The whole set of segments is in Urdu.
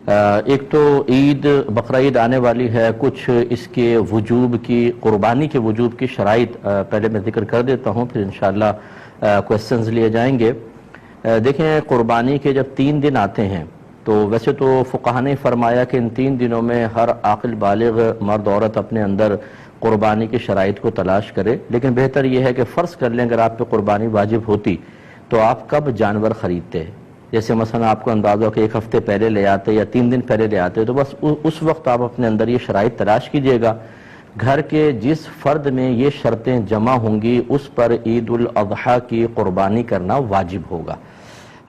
ایک تو عید بقرہ عید آنے والی ہے، کچھ اس کے وجوب کی، قربانی کے وجوب کی شرائط پہلے میں ذکر کر دیتا ہوں، پھر انشاءاللہ کویسچنز لیے جائیں گے۔ دیکھیں قربانی کے جب 3 دن آتے ہیں تو ویسے تو فقہاء نے فرمایا کہ ان 3 دنوں میں ہر عاقل بالغ مرد عورت اپنے اندر قربانی کی شرائط کو تلاش کرے، لیکن بہتر یہ ہے کہ فرض کر لیں اگر آپ پہ قربانی واجب ہوتی تو آپ کب جانور خریدتے؟ جیسے مثلا آپ کو اندازہ ہو کہ 1 ہفتے پہلے لے آتے یا 3 دن پہلے لے آتے، تو بس اس وقت آپ اپنے اندر یہ شرائط تلاش کیجئے گا۔ گھر کے جس فرد میں یہ شرطیں جمع ہوں گی اس پر عید الاضحیٰ کی قربانی کرنا واجب ہوگا۔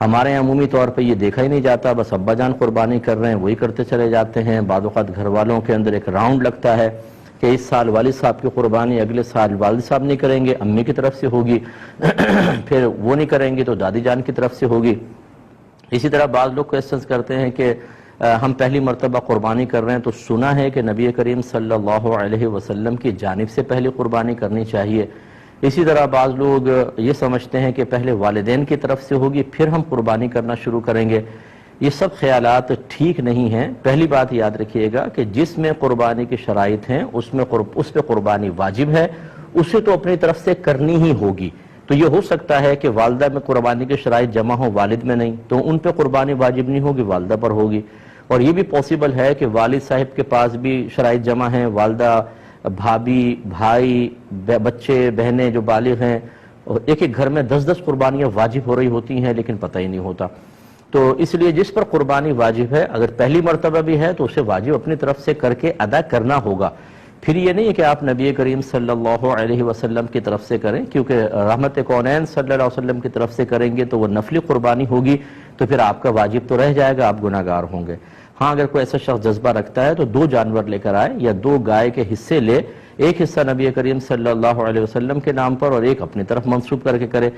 ہمارے یہاں عمومی طور پہ یہ دیکھا ہی نہیں جاتا، بس ابا جان قربانی کر رہے ہیں وہی کرتے چلے جاتے ہیں۔ بعض اوقات گھر والوں کے اندر ایک راؤنڈ لگتا ہے کہ اس سال والد صاحب کی قربانی اگلے سال والد صاحب نہیں کریں گے، امی کی طرف سے ہوگی، پھر وہ نہیں کریں گے تو دادی جان کی طرف سے ہوگی۔ اسی طرح بعض لوگ کویسچنز کرتے ہیں کہ ہم پہلی مرتبہ قربانی کر رہے ہیں تو سنا ہے کہ نبی کریم صلی اللہ علیہ وسلم کی جانب سے پہلی قربانی کرنی چاہیے۔ اسی طرح بعض لوگ یہ سمجھتے ہیں کہ پہلے والدین کی طرف سے ہوگی پھر ہم قربانی کرنا شروع کریں گے۔ یہ سب خیالات ٹھیک نہیں ہیں۔ پہلی بات یاد رکھیے گا کہ جس میں قربانی کی شرائط ہیں اس پہ قربانی واجب ہے، اسے تو اپنی طرف سے کرنی ہی ہوگی۔ تو یہ ہو سکتا ہے کہ والدہ میں قربانی کی شرائط جمع ہو، والد میں نہیں، تو ان پہ قربانی واجب نہیں ہوگی، والدہ پر ہوگی۔ اور یہ بھی پاسبل ہے کہ والد صاحب کے پاس بھی شرائط جمع ہیں، والدہ، بھابھی، بھائی، بچے، بہنیں جو بالغ ہیں، ایک ایک گھر میں 10 قربانیاں واجب ہو رہی ہوتی ہیں لیکن پتہ ہی نہیں ہوتا۔ تو اس لیے جس پر قربانی واجب ہے اگر پہلی مرتبہ بھی ہے تو اسے واجب اپنی طرف سے کر کے ادا کرنا ہوگا۔ پھر یہ نہیں ہے کہ آپ نبی کریم صلی اللہ علیہ وسلم کی طرف سے کریں، کیونکہ رحمت کونین صلی اللہ علیہ وسلم کی طرف سے کریں گے تو وہ نفلی قربانی ہوگی، تو پھر آپ کا واجب تو رہ جائے گا، آپ گناہگار ہوں گے۔ ہاں اگر کوئی ایسا شخص جذبہ رکھتا ہے تو 2 جانور لے کر آئے یا 2 گائے کے حصے لے، ایک حصہ نبی کریم صلی اللہ علیہ وسلم کے نام پر اور ایک اپنی طرف منسوب کر کے کرے۔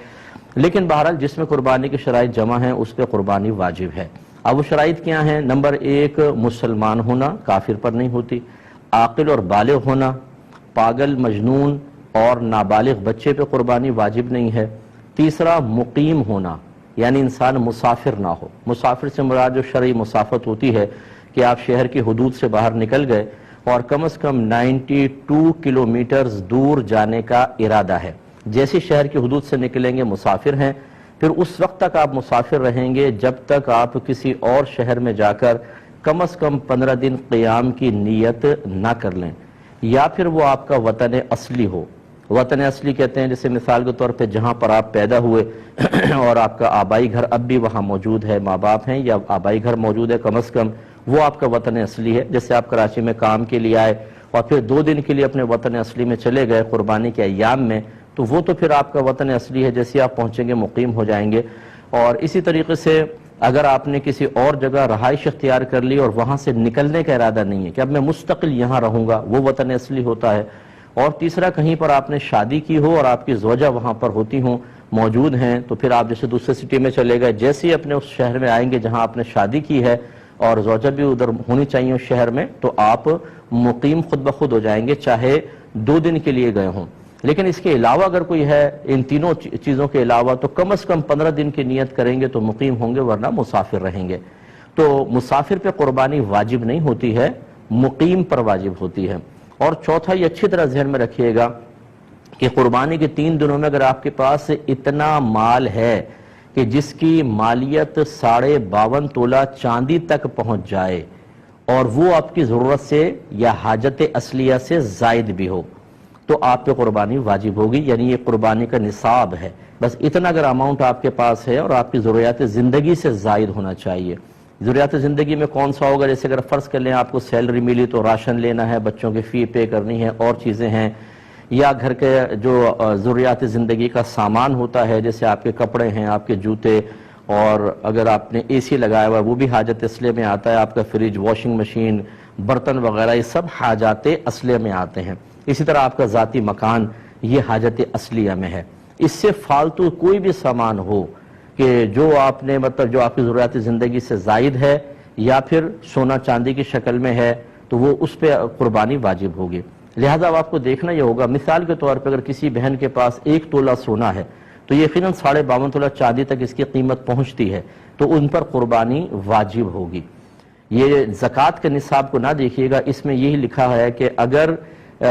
لیکن بہرحال جس میں قربانی کی شرائط جمع ہیں اس پہ قربانی واجب ہے۔ اب وہ شرائط کیا ہیں؟ نمبر 1 مسلمان ہونا، کافر پر نہیں ہوتی، عاقل اور بالغ ہونا، پاگل، مجنون اور نابالغ بچے پہ قربانی واجب نہیں ہے۔ تیسرا مقیم ہونا، یعنی انسان مسافر نہ ہو۔ مسافر سے مراد جو شرعی مسافت ہوتی ہے کہ آپ شہر کی حدود سے باہر نکل گئے اور کم از کم 92 کلومیٹرز دور جانے کا ارادہ ہے۔ جیسے شہر کی حدود سے نکلیں گے مسافر ہیں، پھر اس وقت تک آپ مسافر رہیں گے جب تک آپ کسی اور شہر میں جا کر کم از کم 15 دن قیام کی نیت نہ کر لیں، یا پھر وہ آپ کا وطن اصلی ہو۔ وطن اصلی کہتے ہیں جیسے مثال کے طور پہ جہاں پر آپ پیدا ہوئے اور آپ کا آبائی گھر اب بھی وہاں موجود ہے، ماں باپ ہیں یا آبائی گھر موجود ہے کم از کم، وہ آپ کا وطن اصلی ہے۔ جیسے آپ کراچی میں کام کے لیے آئے اور پھر 2 دن کے لیے اپنے وطن اصلی میں چلے گئے قربانی کے ایام میں، تو وہ تو پھر آپ کا وطن اصلی ہے، جیسے آپ پہنچیں گے مقیم ہو جائیں گے۔ اور اسی طریقے سے اگر آپ نے کسی اور جگہ رہائش اختیار کر لی اور وہاں سے نکلنے کا ارادہ نہیں ہے کہ اب میں مستقل یہاں رہوں گا، وہ وطن اصلی ہوتا ہے۔ اور تیسرا کہیں پر آپ نے شادی کی ہو اور آپ کی زوجہ وہاں پر ہوتی ہوں، موجود ہیں، تو پھر آپ جیسے دوسرے سٹی میں چلے گئے، جیسے ہی اپنے اس شہر میں آئیں گے جہاں آپ نے شادی کی ہے اور زوجہ بھی ادھر ہونی چاہیے اس شہر میں، تو آپ مقیم خود بخود ہو جائیں گے، چاہے 2 دن کے لیے گئے ہوں۔ لیکن اس کے علاوہ اگر کوئی ہے ان تینوں چیزوں کے علاوہ تو کم از کم 15 دن کی نیت کریں گے تو مقیم ہوں گے، ورنہ مسافر رہیں گے۔ تو مسافر پہ قربانی واجب نہیں ہوتی ہے، مقیم پر واجب ہوتی ہے۔ اور چوتھا یہ اچھی طرح ذہن میں رکھیے گا کہ قربانی کے 3 دنوں میں اگر آپ کے پاس اتنا مال ہے کہ جس کی مالیت 52.5 تولہ چاندی تک پہنچ جائے اور وہ آپ کی ضرورت سے یا حاجت اصلیہ سے زائد بھی ہو، تو آپ پہ قربانی واجب ہوگی، یعنی یہ قربانی کا نصاب ہے۔ بس اتنا اگر اماؤنٹ آپ کے پاس ہے اور آپ کی ضروریات زندگی سے زائد ہونا چاہیے۔ ضروریات زندگی میں کون سا ہوگا؟ جیسے اگر فرض کر لیں آپ کو سیلری ملی تو راشن لینا ہے، بچوں کی فی پے کرنی ہے، اور چیزیں ہیں، یا گھر کے جو ضروریات زندگی کا سامان ہوتا ہے جیسے آپ کے کپڑے ہیں، آپ کے جوتے، اور اگر آپ نے اے سی لگایا ہوا ہے وہ بھی حاجت اصلیہ میں آتا ہے، آپ کا فریج، واشنگ مشین، برتن وغیرہ، یہ سب حاجات اصلیہ میں آتے ہیں۔ اسی طرح آپ کا ذاتی مکان، یہ حاجت اصلیہ میں ہے۔ اس سے فالتو کوئی بھی سامان ہو کہ جو آپ نے جو آپ کی ضروریات زندگی سے زائد ہے یا پھر سونا چاندی کی شکل میں ہے تو وہ اس پہ قربانی واجب ہوگی۔ لہذا اب آپ کو دیکھنا یہ ہوگا، مثال کے طور پہ اگر کسی بہن کے پاس 1 تولہ سونا ہے تو یقیناً 52.5 تولہ چاندی تک اس کی قیمت پہنچتی ہے، تو ان پر قربانی واجب ہوگی۔ یہ زکوٰۃ کے نصاب کو نہ دیکھیے گا، اس میں یہی لکھا ہے کہ اگر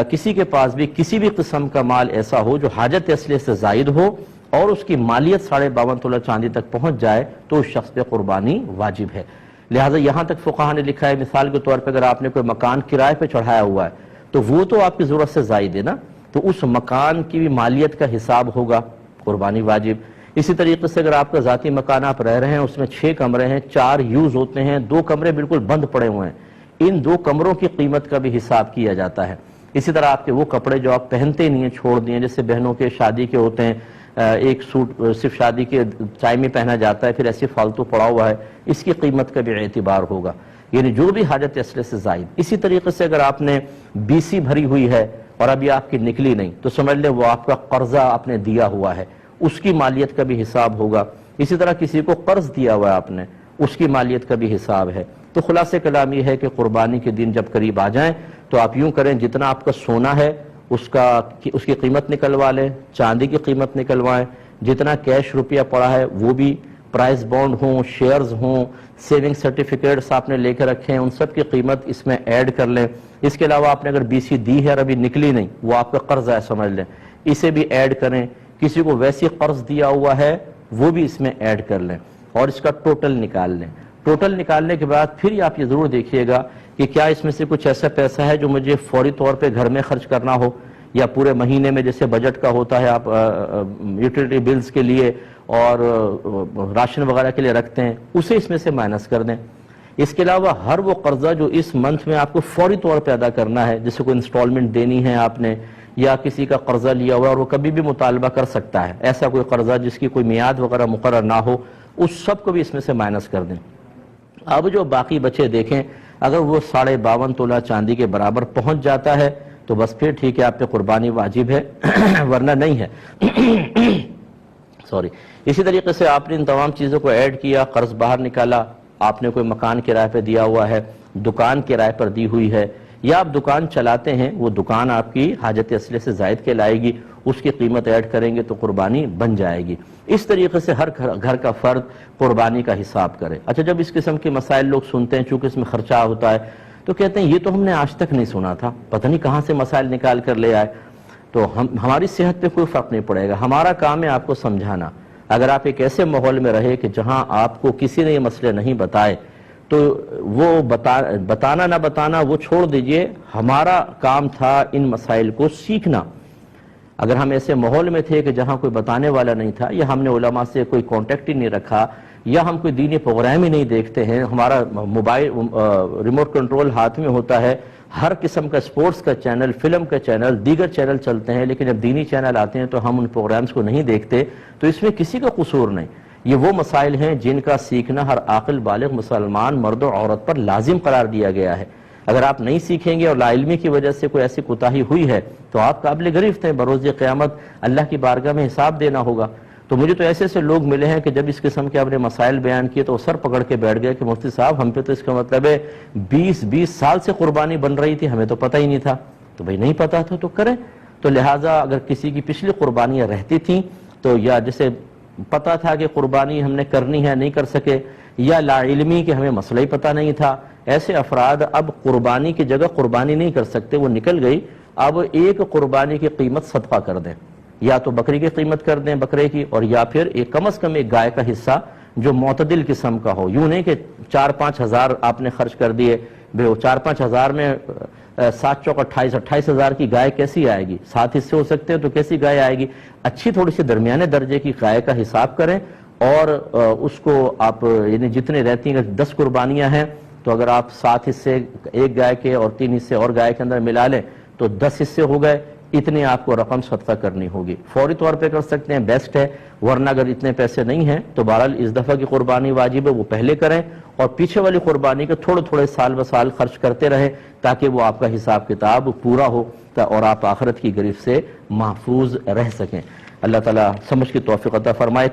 کسی کے پاس بھی کسی بھی قسم کا مال ایسا ہو جو حاجت اصلیہ سے زائد ہو اور اس کی مالیت 52.5 تولہ چاندی تک پہنچ جائے تو اس شخص پہ قربانی واجب ہے۔ لہٰذا یہاں تک فقہا نے لکھا ہے، مثال کے طور پہ اگر آپ نے کوئی مکان کرائے پہ چڑھایا ہوا ہے تو وہ تو آپ کی ضرورت سے زائد ہے نا، تو اس مکان کی بھی مالیت کا حساب ہوگا، قربانی واجب۔ اسی طریقے سے اگر آپ کا ذاتی مکان آپ رہ رہے ہیں، اس میں 6 کمرے ہیں، 4 یوز ہوتے ہیں، 2 کمرے بالکل بند پڑے ہوئے ہیں، ان 2 کمروں کی قیمت کا بھی حساب کیا جاتا ہے۔ اسی طرح آپ کے وہ کپڑے جو آپ پہنتے نہیں ہیں، چھوڑ دیے، جیسے بہنوں کے شادی کے ہوتے ہیں، ایک سوٹ صرف شادی کے ٹائم میں پہنا جاتا ہے، پھر ایسے فالتو پڑا ہوا ہے، اس کی قیمت کا بھی اعتبار ہوگا، یعنی جو بھی حاجت اصلیہ سے زائد۔ اسی طریقے سے اگر آپ نے BC بھری ہوئی ہے اور ابھی آپ کی نکلی نہیں تو سمجھ لیں وہ آپ کا قرضہ آپ نے دیا ہوا ہے، اس کی مالیت کا بھی حساب ہوگا۔ اسی طرح کسی کو قرض دیا ہوا ہے آپ نے، اس کی مالیت کا بھی حساب ہے۔ تو خلاصہ کلام یہ ہے کہ قربانی کے دن جب قریب آ جائیں تو آپ یوں کریں، جتنا آپ کا سونا ہے اس کی قیمت نکلوا لیں، چاندی کی قیمت نکلوائیں، جتنا کیش روپیہ پڑا ہے وہ بھی، پرائز بانڈ ہوں، شیئرز ہوں، سیونگ سرٹیفکیٹس آپ نے لے کے رکھے ہیں، ان سب کی قیمت اس میں ایڈ کر لیں۔ اس کے علاوہ آپ نے اگر BC دی ہے اور ابھی نکلی نہیں، وہ آپ کا قرض ہے سمجھ لیں، اسے بھی ایڈ کریں۔ کسی کو ویسی قرض دیا ہوا ہے وہ بھی اس میں ایڈ کر لیں اور اس کا ٹوٹل نکال لیں۔ ٹوٹل نکالنے کے بعد پھر آپ یہ ضرور دیکھیے گا کہ کیا اس میں سے کچھ ایسا پیسہ ہے جو مجھے فوری طور پہ گھر میں خرچ کرنا ہو، یا پورے مہینے میں جیسے بجٹ کا ہوتا ہے آپ یوٹیلیٹی بلز کے لیے اور راشن وغیرہ کے لیے رکھتے ہیں، اسے اس میں سے مائنس کر دیں۔ اس کے علاوہ ہر وہ قرضہ جو اس منتھ میں آپ کو فوری طور پہ ادا کرنا ہے، جیسے کوئی انسٹالمنٹ دینی ہے آپ نے، یا کسی کا قرضہ لیا ہوا اور وہ کبھی بھی مطالبہ کر سکتا ہے، ایسا کوئی قرضہ جس کی کوئی میعاد وغیرہ مقرر نہ ہو، اس سب کو بھی اس میں سے مائنس کر دیں۔ اب جو باقی بچے دیکھیں، اگر وہ 52.5 تولہ چاندی کے برابر پہنچ جاتا ہے تو بس پھر ٹھیک ہے، آپ پہ قربانی واجب ہے، ورنہ نہیں ہے۔ سوری۔ اسی طریقے سے آپ نے ان تمام چیزوں کو ایڈ کیا، قرض باہر نکالا، آپ نے کوئی مکان کرائے پہ دیا ہوا ہے، دکان کرائے پر دی ہوئی ہے، یا آپ دکان چلاتے ہیں، وہ دکان آپ کی حاجت اصلیہ سے زائد کے لائے گی، اس کی قیمت ایڈ کریں گے تو قربانی بن جائے گی۔ اس طریقے سے ہر گھر کا فرد قربانی کا حساب کرے۔ اچھا، جب اس قسم کے مسائل لوگ سنتے ہیں، چونکہ اس میں خرچہ ہوتا ہے، تو کہتے ہیں یہ تو ہم نے آج تک نہیں سنا تھا، پتہ نہیں کہاں سے مسائل نکال کر لے آئے۔ تو ہماری صحت پہ کوئی فرق نہیں پڑے گا، ہمارا کام ہے آپ کو سمجھانا۔ اگر آپ ایک ایسے ماحول میں رہے کہ جہاں آپ کو کسی نے یہ مسئلے نہیں بتائے تو وہ بتانا نہ بتانا وہ چھوڑ دیجئے، ہمارا کام تھا ان مسائل کو سیکھنا۔ اگر ہم ایسے ماحول میں تھے کہ جہاں کوئی بتانے والا نہیں تھا، یا ہم نے علماء سے کوئی کانٹیکٹ ہی نہیں رکھا، یا ہم کوئی دینی پروگرام ہی نہیں دیکھتے ہیں، ہمارا موبائل ریموٹ کنٹرول ہاتھ میں ہوتا ہے، ہر قسم کا سپورٹس کا چینل، فلم کا چینل، دیگر چینل چلتے ہیں، لیکن جب دینی چینل آتے ہیں تو ہم ان پروگرامز کو نہیں دیکھتے، تو اس میں کسی کا قصور نہیں۔ یہ وہ مسائل ہیں جن کا سیکھنا ہر عاقل بالغ مسلمان مرد و عورت پر لازم قرار دیا گیا ہے۔ اگر آپ نہیں سیکھیں گے اور لا علمی کی وجہ سے کوئی ایسی کوتاہی ہوئی ہے تو آپ قابل گرفت ہیں، بروز قیامت اللہ کی بارگاہ میں حساب دینا ہوگا۔ تو مجھے تو ایسے ایسے لوگ ملے ہیں کہ جب اس قسم کے اپنے مسائل بیان کیے تو سر پکڑ کے بیٹھ گئے کہ مفتی صاحب ہم پہ تو اس کا مطلب ہے 20 سال سے قربانی بن رہی تھی، ہمیں تو پتہ ہی نہیں تھا۔ تو بھئی نہیں پتہ تھا تو کریں۔ تو لہٰذا اگر کسی کی پچھلی قربانیاں رہتی تھیں تو یا جسے پتہ تھا کہ قربانی ہم نے کرنی ہے نہیں کر سکے، یا لا علمی کہ ہمیں مسئلہ ہی پتہ نہیں تھا، ایسے افراد اب قربانی کی جگہ قربانی نہیں کر سکتے، وہ نکل گئی، اب ایک قربانی کی قیمت صدقہ کر دیں، یا تو بکری کی قیمت کر دیں بکرے کی، اور یا پھر ایک کم از کم ایک گائے کا حصہ جو معتدل قسم کا ہو، یوں نہیں کہ 4-5 ہزار آپ نے خرچ کر دیے، 4-5 ہزار میں 7 چوک 28 ہزار کی گائے کیسی آئے گی؟ 7 حصے ہو سکتے ہیں تو کیسی گائے آئے گی؟ اچھی تھوڑی سی درمیانے درجے کی گائے کا حساب کریں، اور اس کو آپ یعنی جتنے رہتی ہیں، 10 قربانیاں ہیں تو اگر آپ 7 حصے ایک گائے کے اور 3 حصے اور گائے کے اندر ملا لیں تو 10 حصے ہو گئے، اتنے آپ کو رقم صدقہ کرنی ہوگی۔ فوری طور پہ کر سکتے ہیں، بیسٹ ہے، ورنہ اگر اتنے پیسے نہیں ہیں تو بہرحال اس دفعہ کی قربانی واجب ہے وہ پہلے کریں، اور پیچھے والی قربانی کے تھوڑے سال بسال خرچ کرتے رہیں تاکہ وہ آپ کا حساب کتاب پورا ہو اور آپ آخرت کی گرفت سے محفوظ رہ سکیں۔ اللہ تعالیٰ سمجھ کی توفیق عطا فرمائے۔